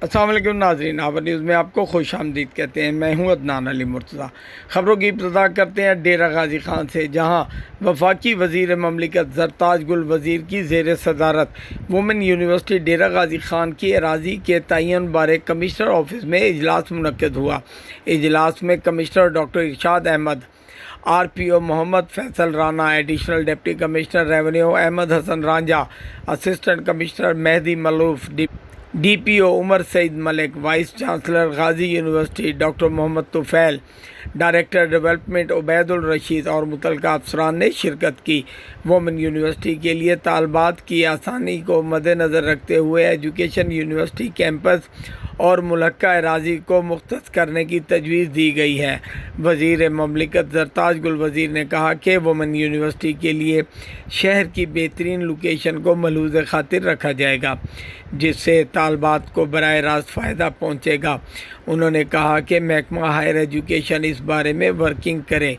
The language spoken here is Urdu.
السلام علیکم ناظرین، آور نیوز میں آپ کو خوش آمدید کہتے ہیں۔ میں ہوں عدنان علی مرتضیٰ۔ خبروں کی ابتدا کرتے ہیں ڈیرہ غازی خان سے، جہاں وفاقی وزیر مملکت زرتاج گل وزیر کی زیر صدارت وومن یونیورسٹی ڈیرہ غازی خان کی اراضی کے تعین بارے کمشنر آفس میں اجلاس منعقد ہوا۔ اجلاس میں commissioner doctor Irshad Ahmad, R P O Muhammad Faisal Rana, additional deputy commissioner revenue Ahmad Hasan Ranjha, assistant commissioner Mehdi Maluf, D P O Umar Saeed Malik, vice chancellor Ghazi university doctor Muhammad Tufail, director development Ubaid ur-Rasheed اور متعلقہ افسران نے شرکت کی۔ وومن یونیورسٹی کے لیے طالبات کی آسانی کو مد نظر رکھتے ہوئے ایجوکیشن یونیورسٹی کیمپس اور ملحقہ اراضی کو مختص کرنے کی تجویز دی گئی ہے۔ وزیر مملکت زرتاج گل وزیر نے کہا کہ وومن یونیورسٹی کے لیے شہر کی بہترین لوکیشن کو ملحوظ خاطر رکھا جائے گا، جس سے طالبات کو براہ راست فائدہ پہنچے گا۔ انہوں نے کہا کہ محکمہ ہائر ایجوکیشن اس بارے میں ورکنگ کرے۔